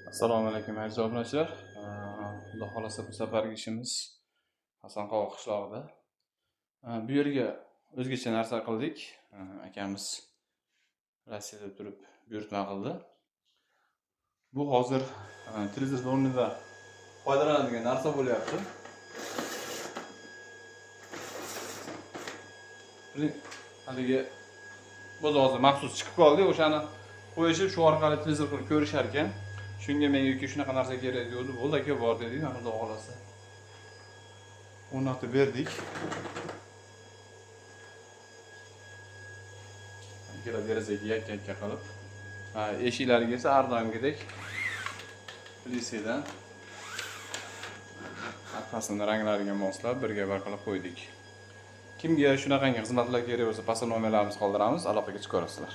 Assalomu alaykum aziz obunachilar. Xudo xolasa bu safargi ishimiz Hasanqovoq qishlog'ida. Bu yerga o'zgacha narsa qildik. Akamiz Rossiyada turib buyurtma qildi. Bu hozir televizor o'rnida foydalanadigan narsa bo'lyapti. Haligi biz hozir maxsus chiqib qoldik, o'shani qo'yishib shu orqali televizor qilib ko'rishar ekan. Shunga menga yoki shunaqa narsa kerak degandi. Bo'ldi aka, bor dedik, Xudo xolasa. O'rnatib berdik. Ikkala derazaga yakka qilib. Eshiklariga esa har doimgidek plisedan orqasini ranglariga moslab birga bir qilib qo'ydik. Kimga shunaqangi xizmatlar kerak bo'lsa, pastda nomerlarimizni qoldiramiz, aloqaga chiqarasizlar.